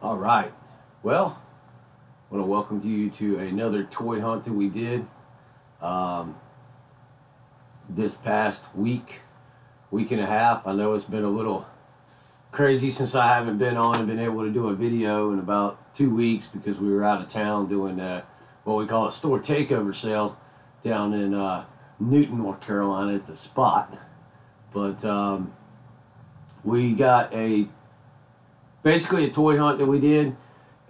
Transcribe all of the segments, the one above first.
All right. Well, I want to welcome you to another toy hunt that we did this past week and a half. I know it's been a little crazy since I haven't been on and been able to do a video in about 2 weeks because we were out of town doing what we call a store takeover sale down in Newton, North Carolina at the Spot. But we got basically a toy hunt that we did,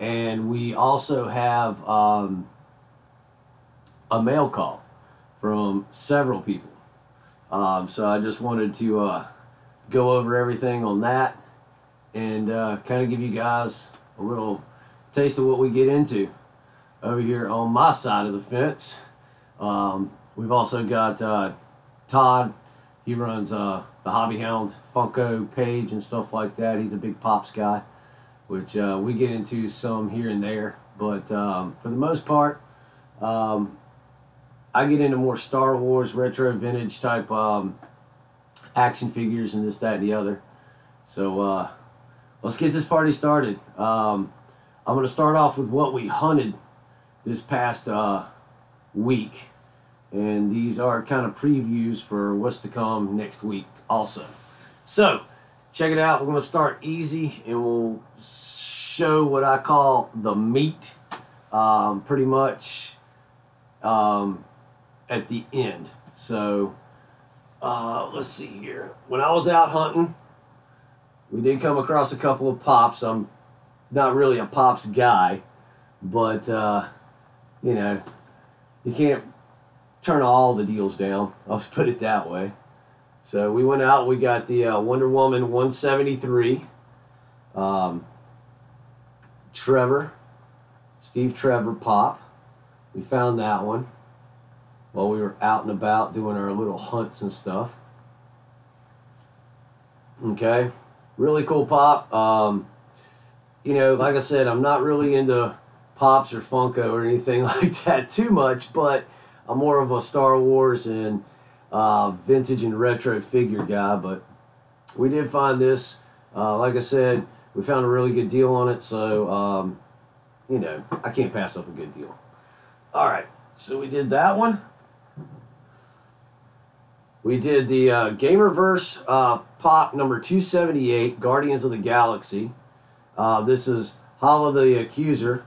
and we also have a mail call from several people. So I just wanted to go over everything on that and kind of give you guys a little taste of what we get into over here on my side of the fence. We've also got Todd. He runs the Hobby Hound Funko page and stuff like that. He's a big Pops guy, which we get into some here and there. But for the most part, I get into more Star Wars, retro, vintage type action figures and this, that, and the other. So let's get this party started. I'm going to start off with what we hunted this past week. And these are kind of previews for what's to come next week also. So, check it out. We're going to start easy and we'll show what I call the meat pretty much at the end. So, let's see here. When I was out hunting, we did come across a couple of Pops. I'm not really a Pops guy, but, you know, you can't turn all the deals down. I'll just put it that way. So we went out. We got the Wonder Woman 173. Steve Trevor Pop. We found that one while we were out and about doing our little hunts and stuff. Okay, really cool Pop. You know, like I said, I'm not really into Pops or Funko or anything like that too much, but I'm more of a Star Wars and vintage and retro figure guy. But we did find this. Like I said, we found a really good deal on it, so you know, I can't pass up a good deal. All right, so we did that one. We did the Gamerverse Pop number 278, Guardians of the Galaxy. This is Hala the Accuser.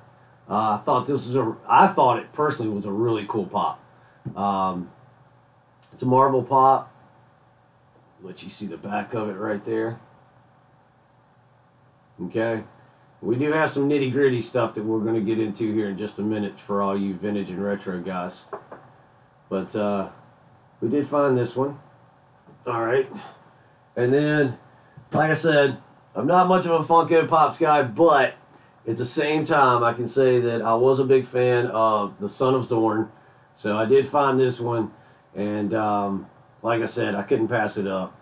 I thought it personally was a really cool Pop. It's a Marvel Pop. Let you see the back of it right there. Okay. We do have some nitty gritty stuff that we're going to get into here in just a minute for all you vintage and retro guys. But we did find this one. Alright. And then, like I said, I'm not much of a Funko Pops guy, but at the same time, I can say that I was a big fan of the Son of Zorn. So I did find this one, and like I said, I couldn't pass it up.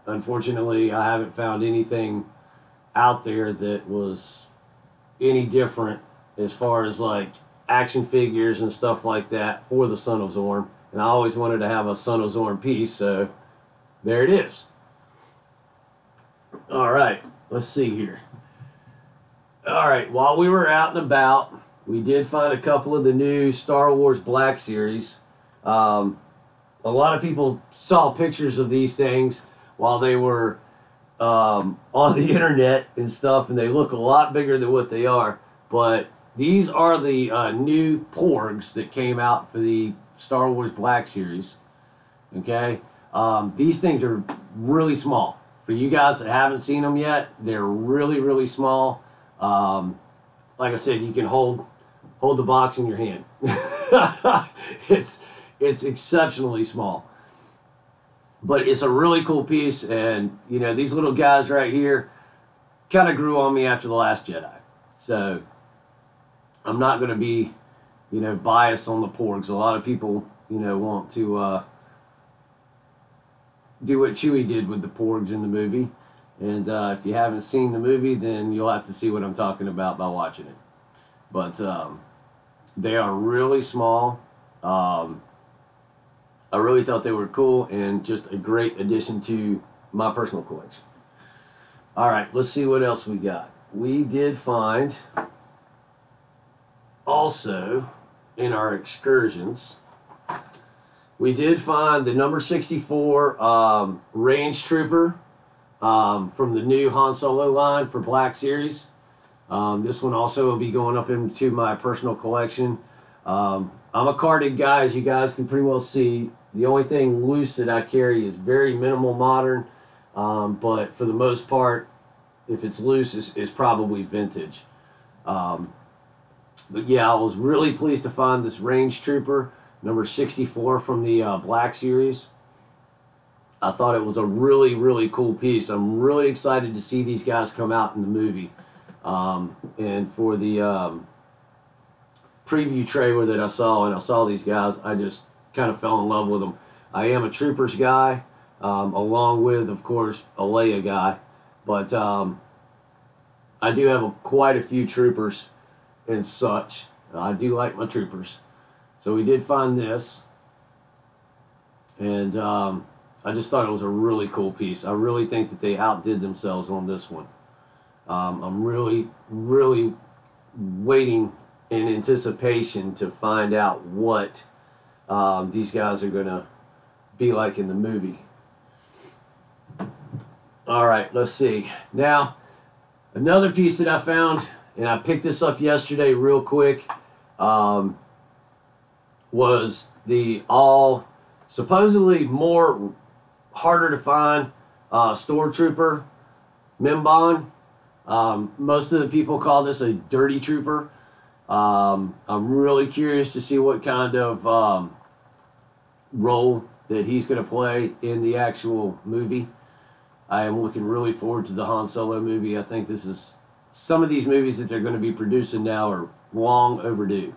Unfortunately, I haven't found anything out there that was any different as far as like action figures and stuff like that for the Son of Zorn. And I always wanted to have a Son of Zorn piece, so there it is. All right, let's see here. All right, while we were out and about, we did find a couple of the new Star Wars Black Series. A lot of people saw pictures of these things while they were on the internet and stuff, and they look a lot bigger than what they are. But these are the new Porgs that came out for the Star Wars Black Series. Okay? These things are really small. For you guys that haven't seen them yet, they're really, really small. Like I said, you can hold the box in your hand. It's exceptionally small, but it's a really cool piece. And you know, these little guys right here kind of grew on me after The Last Jedi, so I'm not going to be, you know, biased on the Porgs. A lot of people, you know, want to do what Chewie did with the Porgs in the movie. And if you haven't seen the movie, then you'll have to see what I'm talking about by watching it. But they are really small. I really thought they were cool and just a great addition to my personal collection. All right, let's see what else we got. we did find also in our excursions, we did find the number 64 Range Trooper from the new Han Solo line for Black Series. This one also will be going up into my personal collection. I'm a carded guy, as you guys can pretty well see. The only thing loose that I carry is very minimal modern, but for the most part, if it's loose, it's probably vintage. But yeah, I was really pleased to find this Range Trooper, number 64 from the Black Series. I thought it was a really, really cool piece. I'm really excited to see these guys come out in the movie. And for the preview trailer that I saw, and I saw these guys, I just kind of fell in love with them. I am a Troopers guy, along with, of course, a Leia guy. But I do have quite a few Troopers and such. I do like my Troopers. So we did find this. And I just thought it was a really cool piece. I really think that they outdid themselves on this one. I'm really, really waiting in anticipation to find out what these guys are going to be like in the movie. Alright, let's see. Now, another piece that I found, and I picked this up yesterday real quick, was the supposedly more harder to find Stormtrooper Membon. Most of the people call this a dirty trooper. I'm really curious to see what kind of role that he's going to play in the actual movie. I am looking really forward to the Han Solo movie. I think this is, some of these movies that they're going to be producing now are long overdue.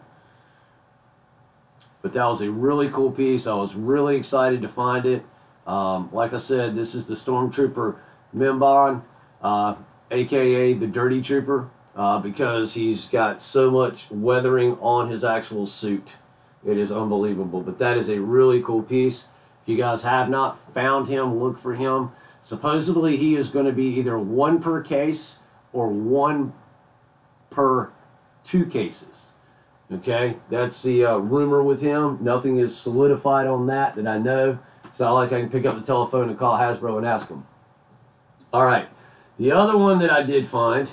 But that was a really cool piece. I was really excited to find it. Like I said, this is the Stormtrooper Membon, aka the Dirty Trooper, because he's got so much weathering on his actual suit. It is unbelievable. But that is a really cool piece. If you guys have not found him, look for him. Supposedly he is going to be either 1 per case or 1 per 2 cases. Okay, that's the rumor with him. Nothing is solidified on that I know. It's not like I can pick up the telephone and call Hasbro and ask them. Alright, the other one that I did find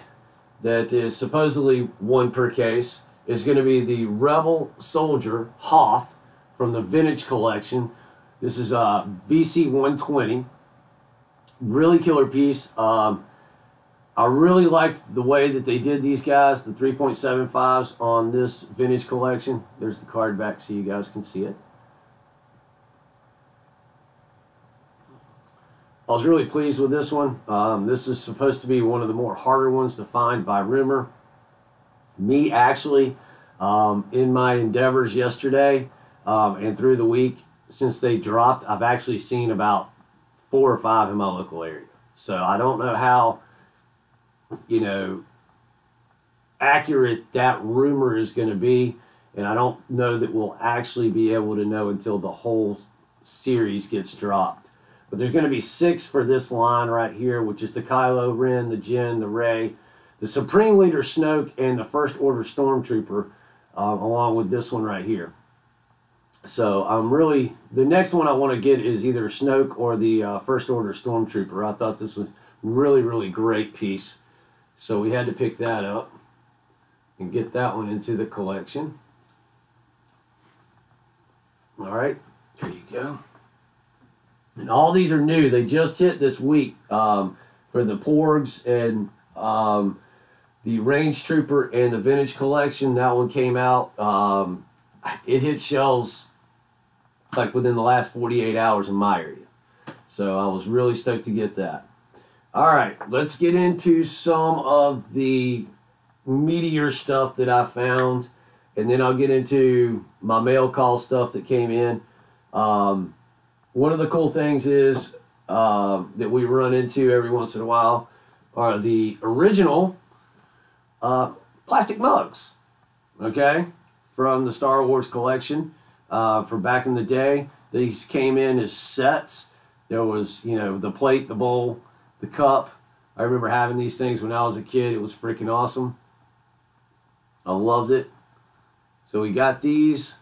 that is supposedly 1 per case is going to be the Rebel Soldier Hoth from the Vintage Collection. This is VC 120. Really killer piece. I really liked the way that they did these guys, the 3.75s on this Vintage Collection. There's the card back so you guys can see it. I was really pleased with this one. This is supposed to be one of the more harder ones to find by rumor. Me actually, in my endeavors yesterday and through the week since they dropped, I've actually seen about 4 or 5 in my local area. So I don't know how, you know, accurate that rumor is going to be, and I don't know that we'll actually be able to know until the whole series gets dropped. But there's going to be 6 for this line right here, which is the Kylo Ren, the Jyn, the Rey, the Supreme Leader Snoke, and the First Order Stormtrooper, along with this one right here. So I'm really, the next one I want to get is either Snoke or the First Order Stormtrooper. I thought this was really, really great piece. So we had to pick that up and get that one into the collection. Alright, there you go. And all these are new. They just hit this week for the Porgs and the Range Trooper and the Vintage Collection. That one came out. It hit shelves like within the last 48 hours in my area. So I was really stoked to get that. Alright, let's get into some of the meteor stuff that I found. And then I'll get into my mail call stuff that came in. One of the cool things is that we run into every once in a while are the original plastic mugs, okay, from the Star Wars collection for back in the day. These came in as sets. There was, you know, the plate, the bowl, the cup, I remember having these things when I was a kid. It was freaking awesome. I loved it. So we got these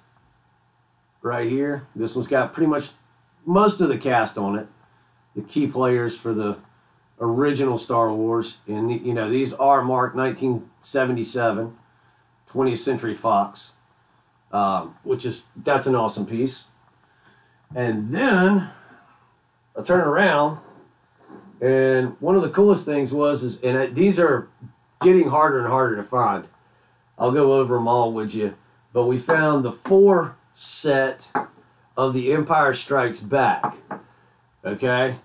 right here. This one's got pretty much most of the cast on it. The key players for the original Star Wars. And, you know, these are marked 1977, 20th Century Fox, that's an awesome piece. And then I turn around, and one of the coolest things was, these are getting harder and harder to find. I'll go over them all with you. But we found the 4 set of the Empire Strikes Back, okay,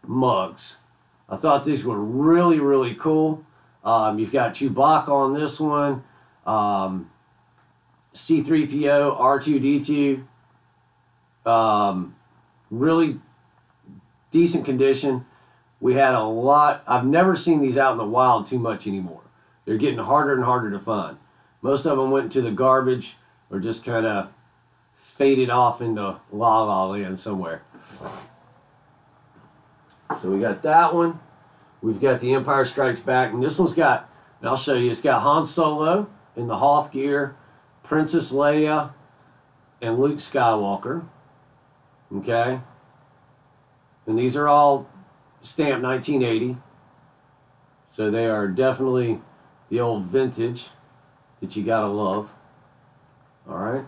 mugs. I thought these were really, really cool. You've got Chewbacca on this one, C-3PO, R2-D2, really decent condition. We had a lot. I've never seen these out in the wild too much anymore. They're getting harder and harder to find. Most of them went into the garbage or just kind of faded off into La La Land somewhere. So we got that one. We've got the Empire Strikes Back. And this one's got, and I'll show you, it's got Han Solo in the Hoth gear, Princess Leia, and Luke Skywalker. Okay? And these are all stamped 1980. So they are definitely the old vintage that you gotta love. Alright?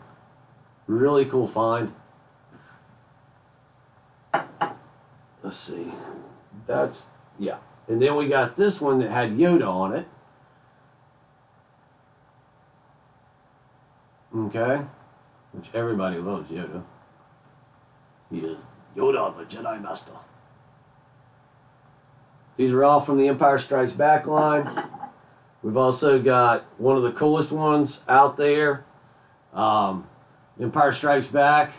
Really cool find. Let's see. Yeah. And then we got this one that had Yoda on it. Okay? Which everybody loves Yoda. He is Yoda, the Jedi Master. These are all from the Empire Strikes Back line. We've also got one of the coolest ones out there. Empire Strikes Back.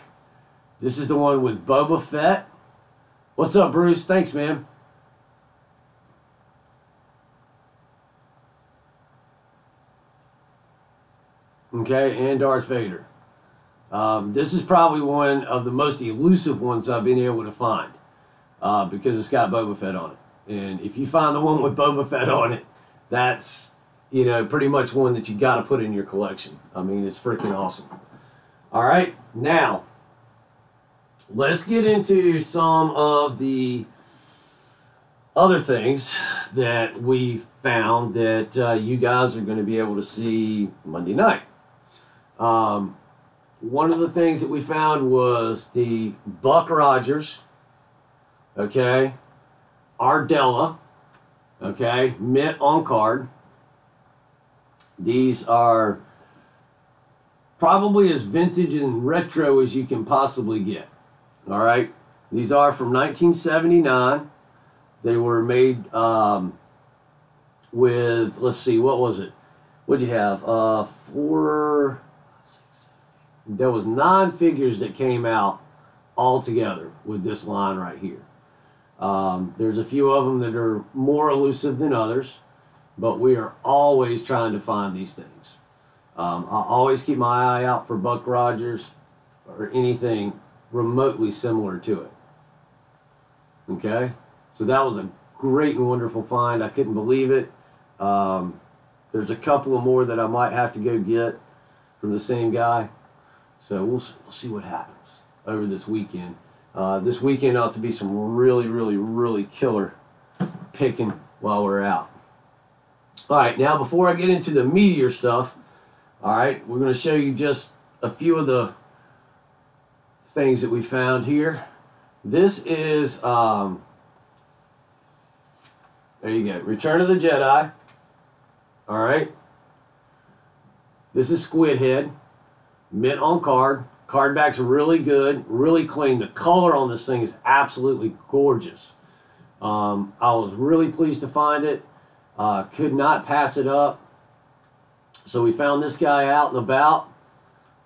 This is the one with Boba Fett. What's up, Bruce? Thanks, man. Okay, and Darth Vader. This is probably one of the most elusive ones I've been able to find because it's got Boba Fett on it. And if you find the one with Boba Fett on it, that's, you know, pretty much one that you got to put in your collection. I mean, it's freaking awesome. All right, now let's get into some of the other things that we found that you guys are going to be able to see Monday night. One of the things that we found was the Buck Rogers, okay, Ardella, okay, mint on card. These are probably as vintage and retro as you can possibly get. All right, these are from 1979. They were made with, let's see, what was it? What'd you have? There was 9 figures that came out all together with this line right here. There's a few of them that are more elusive than others, but we are always trying to find these things. I always keep my eye out for Buck Rogers or anything remotely similar to it. Okay? So that was a great and wonderful find. I couldn't believe it. There's a couple of more that I might have to go get from the same guy. So we'll see what happens over this weekend. This weekend ought to be some really, really, really killer picking while we're out. All right, now before I get into the meteor stuff, all right, we're going to show you just a few of the things that we found here. This is, there you go, Return of the Jedi. All right. This is Squid Head. Mint on card. Card back's really good, really clean. The color on this thing is absolutely gorgeous. I was really pleased to find it. Could not pass it up. So we found this guy out and about.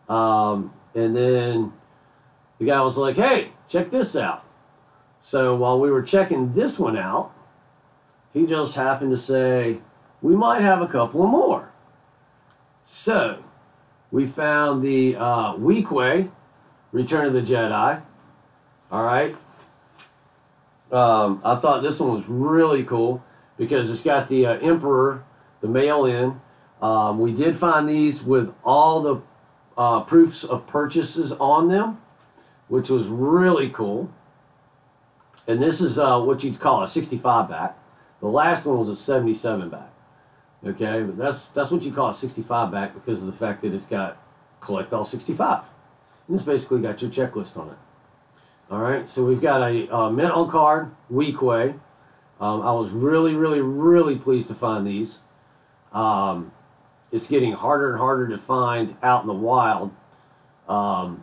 And then the guy was like, hey, check this out. So while we were checking this one out, he just happened to say, we might have a couple more. So we found the Weequay, Return of the Jedi. All right. I thought this one was really cool because it's got the Emperor, the mail-in. We did find these with all the proofs of purchases on them, which was really cool. And this is what you'd call a 65 back. The last one was a 77 back. Okay, but that's what you call a 65 back because of the fact that it's got collect all 65. And it's basically got your checklist on it. All right, so we've got a mint on card Weequay. I was really pleased to find these. It's getting harder and harder to find out in the wild the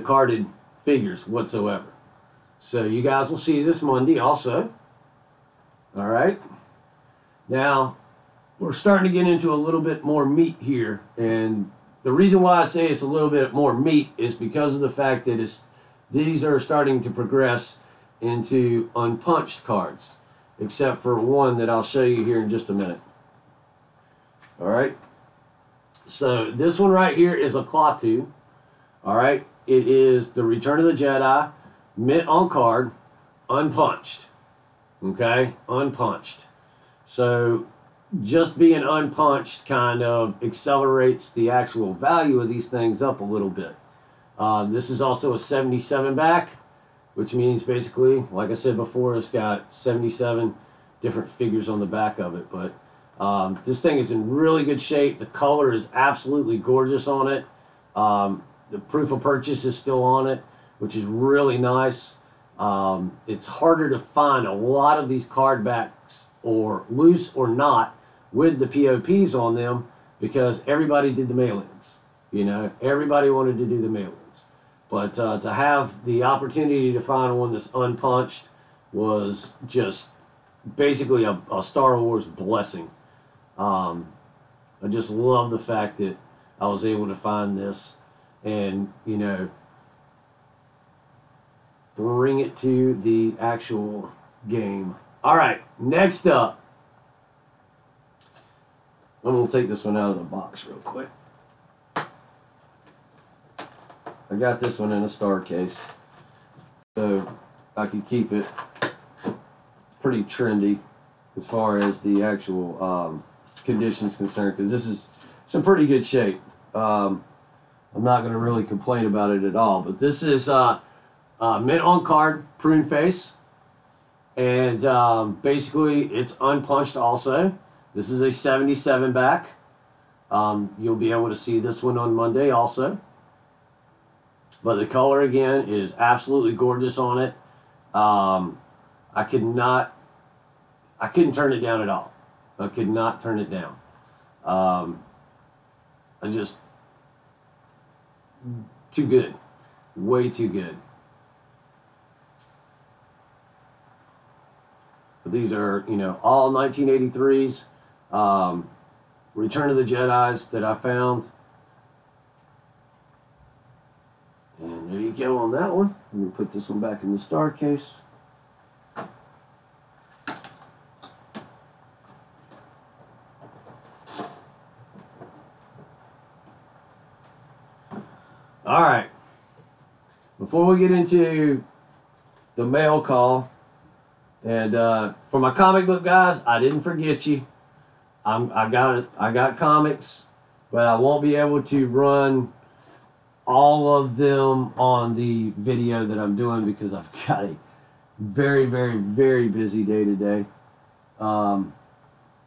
carded figures whatsoever. So you guys will see this Monday also. All right. Now, we're starting to get into a little bit more meat here. And the reason why I say it's a little bit more meat is because of the fact that these are starting to progress into unpunched cards. Except for one that I'll show you here in just a minute. All right. So this one right here is a Klaatu. All right. It is the Return of the Jedi, mint on card, unpunched. Okay, unpunched. So just being unpunched kind of accelerates the actual value of these things up a little bit. This is also a 77 back, which means basically, like I said before, it's got 77 different figures on the back of it. But this thing is in really good shape. The color is absolutely gorgeous on it. The proof of purchase is still on it, which is really nice. It's harder to find a lot of these card backs, or loose or not, with the POPs on them because everybody did the mail-ins. You know, everybody wanted to do the mail-ins. But to have the opportunity to find one that's unpunched was just basically a Star Wars blessing. I just love the fact that I was able to find this and, you know, bring it to the actual game. All right, next up. I'm going to take this one out of the box real quick. I got this one in a star case, so I could keep it pretty trendy as far as the actual conditions concerned, because this is some pretty good shape. I'm not going to really complain about it at all, but this is mint on card prune face, and basically it's unpunched also. This is a 77 back. You'll be able to see this one on Monday also. But the color again is absolutely gorgeous on it. I couldn't turn it down at all. I could not turn it down. Too good. Way too good. But these are, you know, all 1983s. Return of the Jedis that I found. And there you go on that one. Let me put this one back in the star case. All right. Before we get into the mail call, and for my comic book guys, I didn't forget you. I got comics, but I won't be able to run all of them on the video that I'm doing because I've got a very busy day today.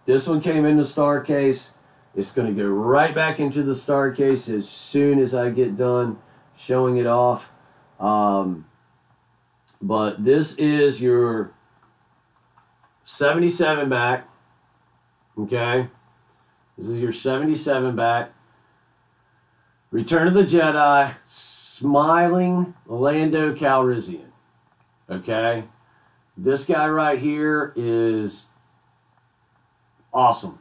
This one came in the star case. It's going to go right back into the star case as soon as I get done showing it off. But this is your 77 back. Okay? This is your 77 back. Return of the Jedi, smiling Lando Calrissian. Okay? This guy right here is awesome.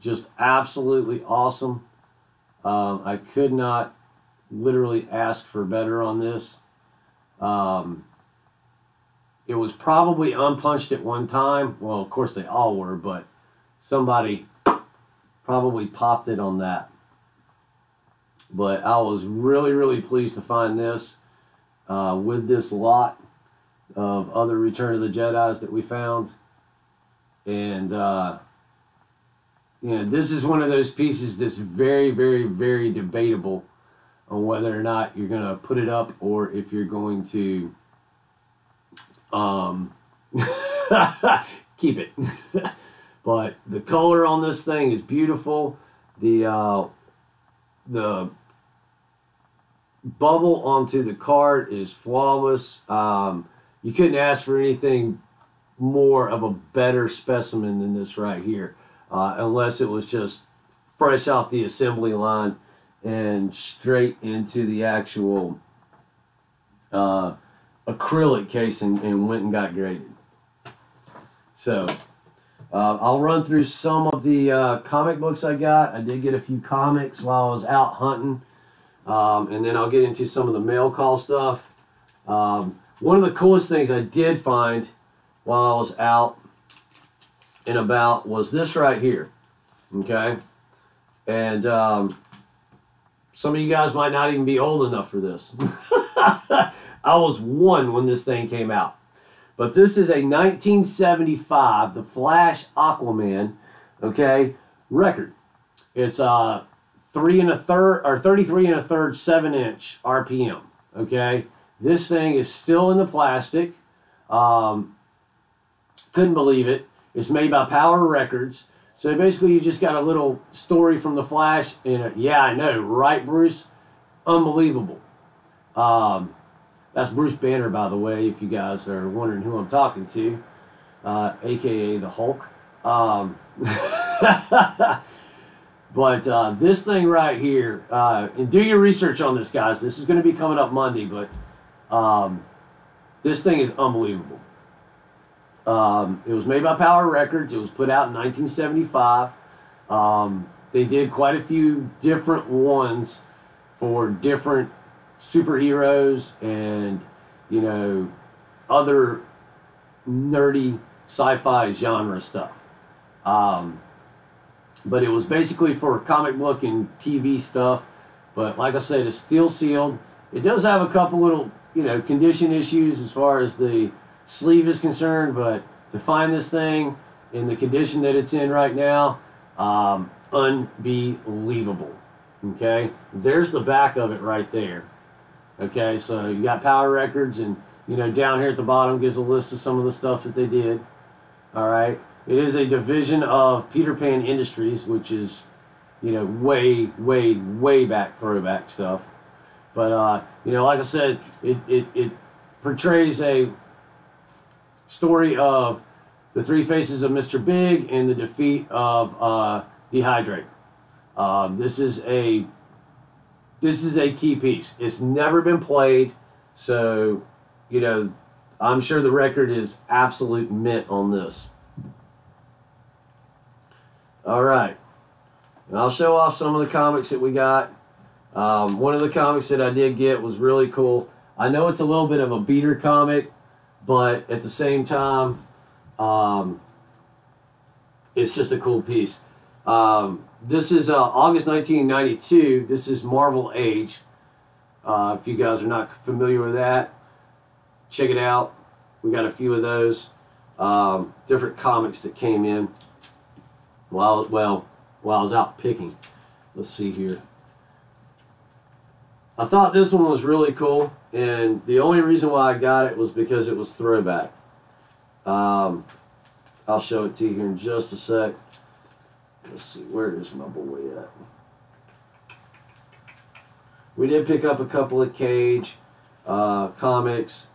Just absolutely awesome. I could not literally ask for better on this. It was probably unpunched at one time. Well, of course they all were, but somebody probably popped it on that. But I was really pleased to find this with this lot of other Return of the Jedis that we found. And you know, this is one of those pieces that's very, very, very debatable on whether or not you're going to put it up or if you're going to keep it. But the color on this thing is beautiful. The bubble onto the card is flawless. You couldn't ask for anything more of a better specimen than this right here, unless it was just fresh off the assembly line and straight into the actual acrylic case and went and got graded. So I'll run through some of the comic books I got. I did get a few comics while I was out hunting, and then I'll get into some of the mail call stuff. One of the coolest things I did find while I was out and about was this right here. Okay, and some of you guys might not even be old enough for this. I was 1 when this thing came out. But this is a 1975, the Flash Aquaman, okay, record. It's 3 1/3 or 33 1/3 7-inch RPM, okay. This thing is still in the plastic. Couldn't believe it. It's made by Power Records. So basically, you just got a little story from the Flash. And yeah, I know, right, Bruce? Unbelievable. That's Bruce Banner, by the way, if you guys are wondering who I'm talking to, a.k.a. the Hulk. But this thing right here, and do your research on this, guys. This is going to be coming up Monday, but this thing is unbelievable. It was made by Power Records. It was put out in 1975. They did quite a few different ones for different superheroes and, you know, other nerdy sci-fi genre stuff. But it was basically for comic book and TV stuff. But like I said, it's still sealed. It does have a couple little, you know, condition issues as far as the sleeve is concerned, but to find this thing in the condition that it's in right now, unbelievable. Okay, there's the back of it right there. Okay, so you got Power Records, and you know, down here at the bottom gives a list of some of the stuff that they did. All right, it is a division of Peter Pan Industries, which is, you know, way, way, way back throwback stuff. But you know, like I said, it portrays a story of the 3 faces of Mr. Big and the defeat of Dehydrate. This is a key piece. It's never been played, so you know, I'm sure the record is absolute mint on this. All right, and I'll show off some of the comics that we got. One of the comics that I did get was really cool. I know it's a little bit of a beater comic, but at the same time, it's just a cool piece. This is August 1992. This is Marvel Age. If you guys are not familiar with that, check it out. We got a few of those different comics that came in while I was out picking. Let's see here. I thought this one was really cool, and the only reason why I got it was because it was throwback. I'll show it to you here in just a sec. Let's see, where is my boy at? We did pick up a couple of Cage comics.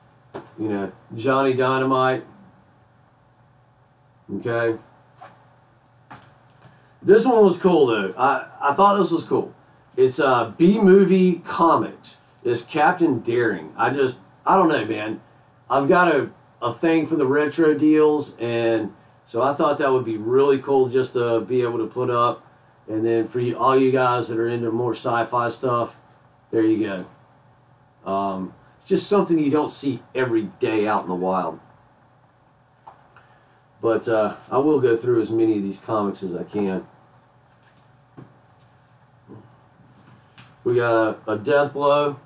You know, Johnny Dynamite. Okay. This one was cool, though. I thought this was cool. It's B-Movie Comics. It's Captain Daring. I don't know, man. I've got a thing for the retro deals, and so I thought that would be really cool just to be able to put up. And then for all you guys that are into more sci-fi stuff, there you go. It's just something you don't see every day out in the wild. But I will go through as many of these comics as I can. We got a Death Blow,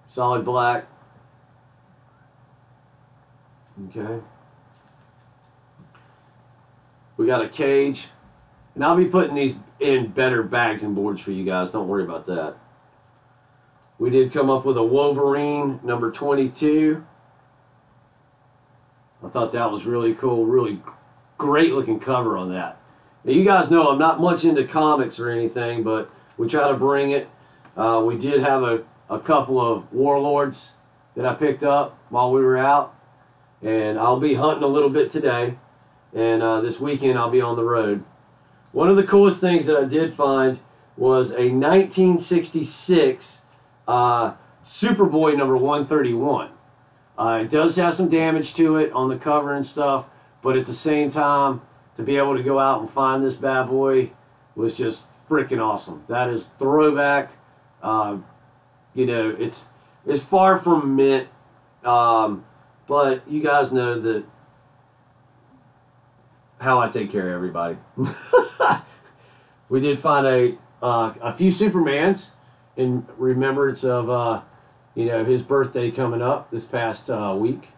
solid black. Okay. We got a cage. And I'll be putting these in better bags and boards for you guys. Don't worry about that. We did come up with a Wolverine number 22. I thought that was really cool. Really great looking cover on that. Now, you guys know I'm not much into comics or anything, but we try to bring it. We did have a couple of Warlords that I picked up while we were out. And I'll be hunting a little bit today. And this weekend I'll be on the road. One of the coolest things that I did find was a 1966 Superboy number 131. It does have some damage to it on the cover and stuff, but at the same time, to be able to go out and find this bad boy was just freaking awesome. That is throwback. You know, it's far from mint, but you guys know that how I take care of everybody. We did find a few Supermans in remembrance of you know, his birthday coming up this past week.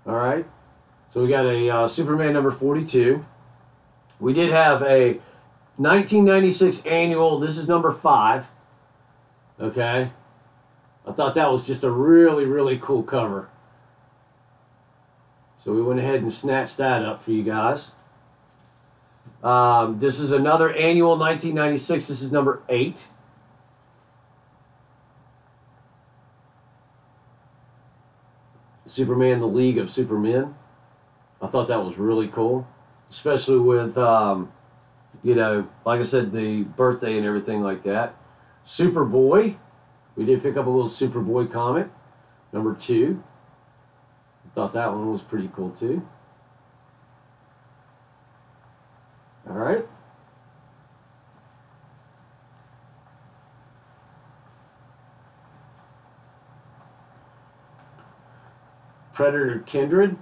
All right, so we got a Superman number 42. We did have a 1996 annual. This is number 5. Okay, I thought that was just a really, really cool cover. So we went ahead and snatched that up for you guys. This is another annual 1996. This is number 8. Superman, the League of Supermen. I thought that was really cool. Especially with, you know, like I said, the birthday and everything like that. Superboy. We did pick up a little Superboy comic. Number 2. Thought that one was pretty cool too. All right. Predator Kindred.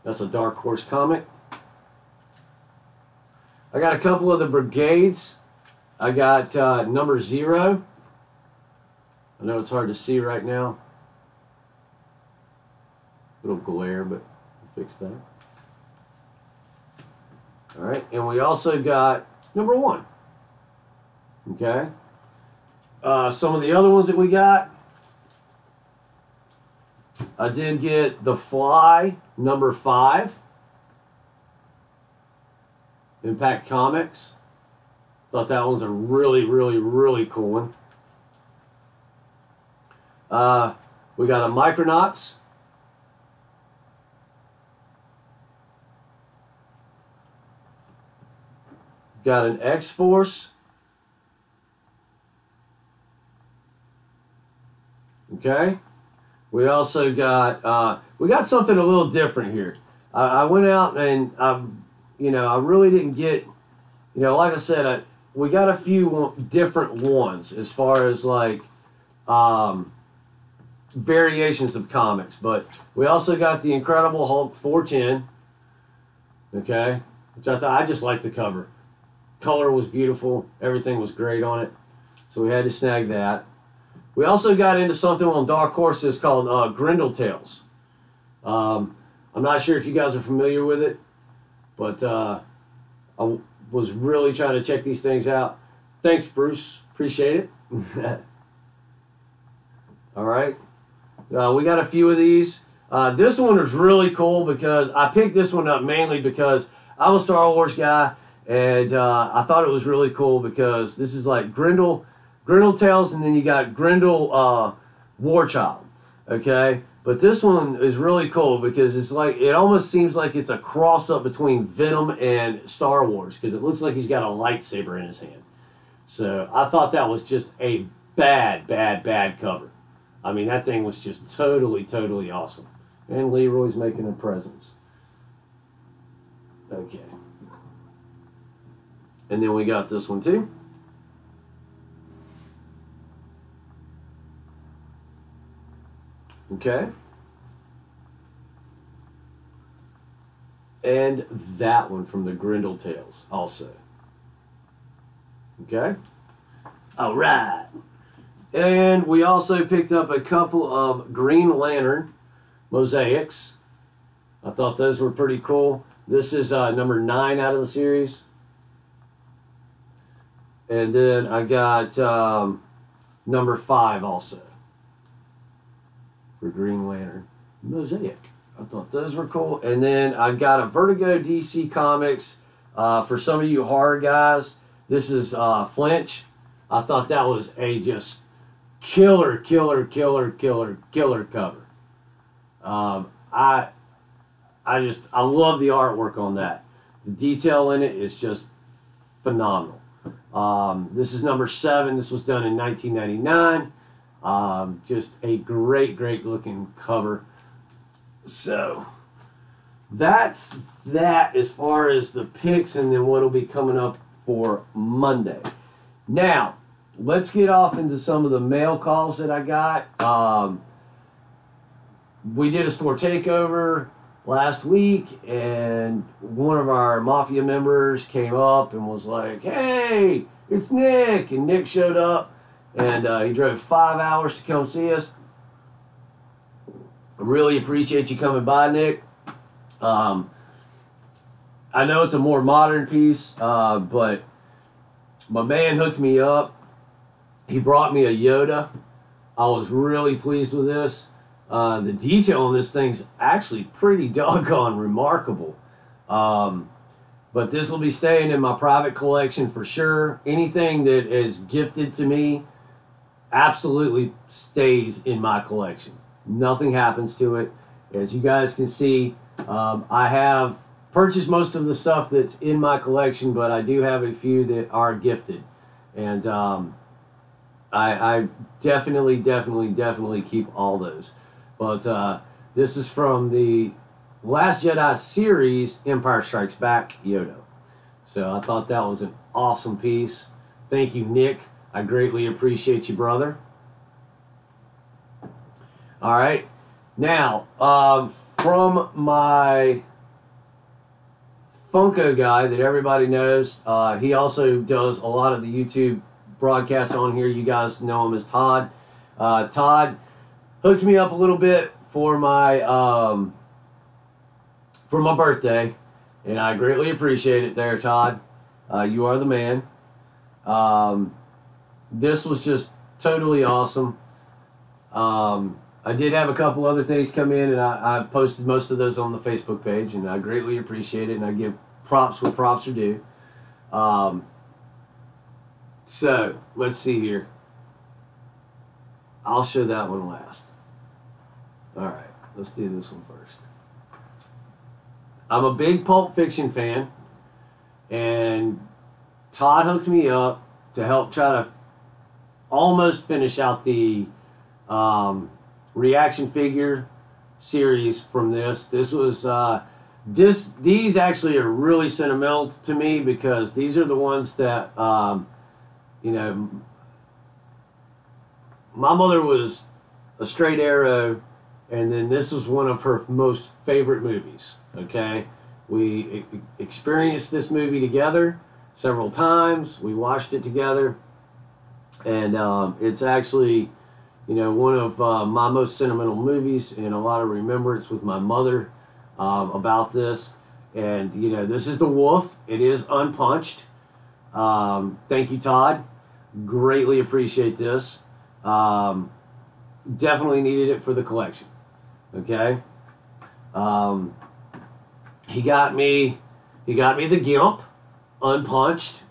That's a Dark Horse comic. I got a couple of the Brigades. I got number 0. I know it's hard to see right now. Little glare, but we'll fix that. All right, and we also got number 1. Okay. Some of the other ones that we got. I did get The Fly, number 5. Impact Comics. Thought that one's a really, really, really cool one. We got a Micronauts. Got an X-Force. Okay. We also got we got something a little different here. I went out and you know, I really didn't get, you know, like I said, we got a few different ones as far as like variations of comics, but we also got the Incredible Hulk 410. Okay, which I just liked the cover. Color was beautiful. Everything was great on it, so we had to snag that. We also got into something on Dark Horses called Grendel Tales. I'm not sure if you guys are familiar with it, but I was really trying to check these things out. Thanks, Bruce. Appreciate it. All right. We got a few of these. This one is really cool because I picked this one up mainly because I'm a Star Wars guy, and I thought it was really cool because this is like Grendel Tales, and then you got Grendel Warchild. Okay, but this one is really cool because it's like, it almost seems like it's a cross up between Venom and Star Wars because it looks like he's got a lightsaber in his hand. So I thought that was just a bad cover. I mean, that thing was just totally awesome. And Leroy's making a presence. Okay. And then we got this one too. Okay. And that one from the Grendel Tales also. Okay. All right. And we also picked up a couple of Green Lantern mosaics. I thought those were pretty cool. This is number 9 out of the series. And then I got number 5 also for Green Lantern Mosaic. I thought those were cool. And then I got a Vertigo DC Comics for some of you horror guys. This is Flinch. I thought that was a just killer cover. I love the artwork on that. The detail in it is just phenomenal. This is number 7. This was done in 1999. Just a great looking cover. So that's that as far as the picks, and then what will be coming up for Monday. Now, let's get off into some of the mail calls that I got. We did a store takeover last week, and one of our Mafia members came up and was like, "Hey, it's Nick." And Nick showed up, and he drove 5 hours to come see us. I really appreciate you coming by, Nick. I know it's a more modern piece, but my man hooked me up. He brought me a Yoda. I was really pleased with this. The detail on this thing's actually pretty doggone remarkable. But this will be staying in my private collection for sure. Anything that is gifted to me absolutely stays in my collection. Nothing happens to it. As you guys can see, I have purchased most of the stuff that's in my collection, but I do have a few that are gifted. And I definitely keep all those. But this is from the Last Jedi series, Empire Strikes Back Yoda. So I thought that was an awesome piece. Thank you, Nick. I greatly appreciate you, brother. All right. Now, from my Funko guy that everybody knows, he also does a lot of the YouTube broadcasts on here. You guys know him as Todd. Todd hooked me up a little bit for my birthday, and I greatly appreciate it there, Todd. You are the man. This was just totally awesome. I did have a couple other things come in, and I posted most of those on the Facebook page, and I greatly appreciate it, and I give props where props are due. So, let's see here. I'll show that one last. Alright, let's do this one first. I'm a big Pulp Fiction fan, and Todd hooked me up to help try to almost finish out the reaction figure series from this. This was these actually are really sentimental to me because these are the ones that you know, my mother was a straight arrow, and then this was one of her most favorite movies. Okay, we experienced this movie together several times. We watched it together, and it's actually, you know, one of my most sentimental movies, and a lot of remembrance with my mother about this. And, you know, this is the Wolf. It is unpunched. Thank you, Todd. Greatly appreciate this. Definitely needed it for the collection. Okay. He got me the Gimp, unpunched,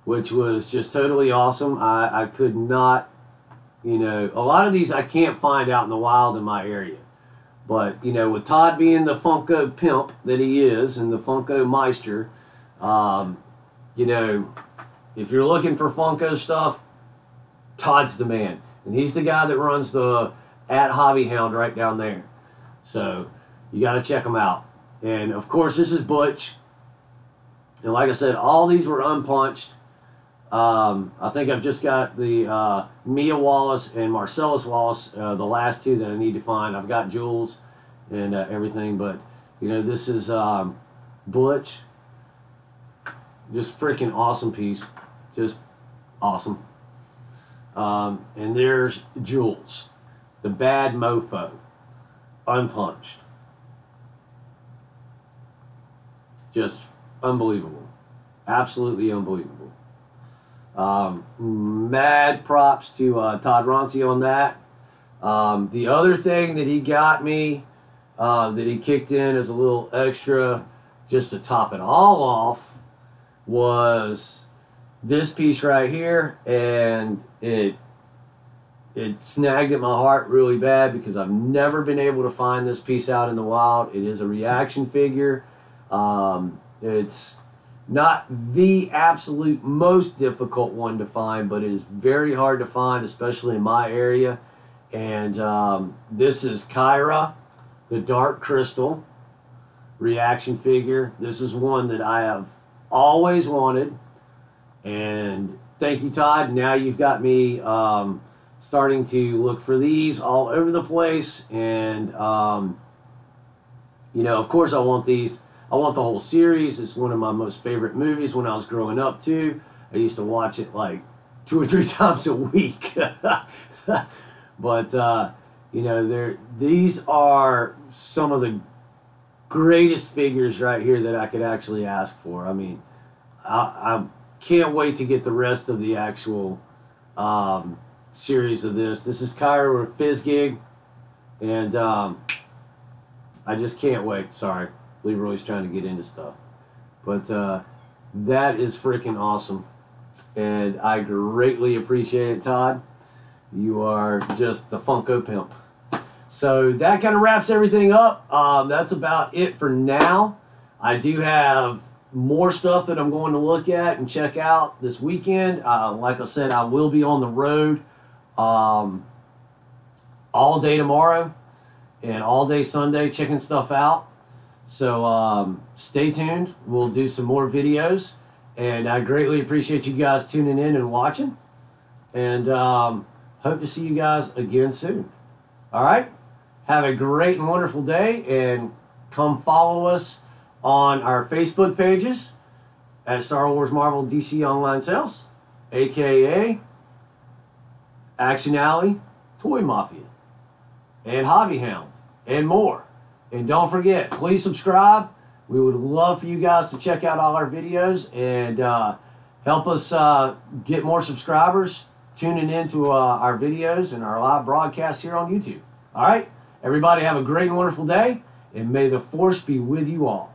which was just totally awesome. I could not, you know, a lot of these I can't find out in the wild in my area. But, you know, with Todd being the Funko pimp that he is, and the Funko Meister, you know, if you're looking for Funko stuff, Todd's the man. And he's the guy that runs the at Hobby Hound right down there. So, you got to check him out. And, of course, this is Butch. And like I said, all these were unpunched. I think I've just got the Mia Wallace and Marcellus Wallace, the last two that I need to find. I've got Jules and everything, but, you know, this is Butch. Just freaking awesome piece. Just awesome. And there's Jules, the bad mofo. unpunched. Just unbelievable. Absolutely unbelievable. Mad props to Todd Ronci on that. The other thing that he got me, that he kicked in as a little extra just to top it all off, was this piece right here, and it snagged at my heart really bad because I've never been able to find this piece out in the wild. It is a reaction figure. It's not the absolute most difficult one to find, but it is very hard to find, especially in my area. And this is Kyra, the Dark Crystal reaction figure. This is one that I have always wanted. And thank you, Todd. Now you've got me starting to look for these all over the place. And, you know, of course I want these. I want the whole series. It's one of my most favorite movies when I was growing up, too. I used to watch it like 2 or 3 times a week. But, you know, these are some of the greatest figures right here that I could actually ask for. I mean, I can't wait to get the rest of the actual series of this. This is Kyra with Fizzgig, and I just can't wait. Sorry. Leroy's trying to get into stuff. But that is freaking awesome. And I greatly appreciate it, Todd. You are just the Funko pimp. So that kind of wraps everything up. That's about it for now. I do have more stuff that I'm going to look at and check out this weekend. Like I said, I will be on the road all day tomorrow and all day Sunday checking stuff out. So stay tuned. We'll do some more videos. And I greatly appreciate you guys tuning in and watching. And hope to see you guys again soon. All right? Have a great and wonderful day. And come follow us on our Facebook pages at Star Wars, Marvel, DC Online Sales, a.k.a. Action Alley, Toy Mafia, and Hobby Hound, and more. And don't forget, please subscribe. We would love for you guys to check out all our videos and help us get more subscribers tuning into our videos and our live broadcasts here on YouTube. All right? Everybody have a great and wonderful day, and may the Force be with you all.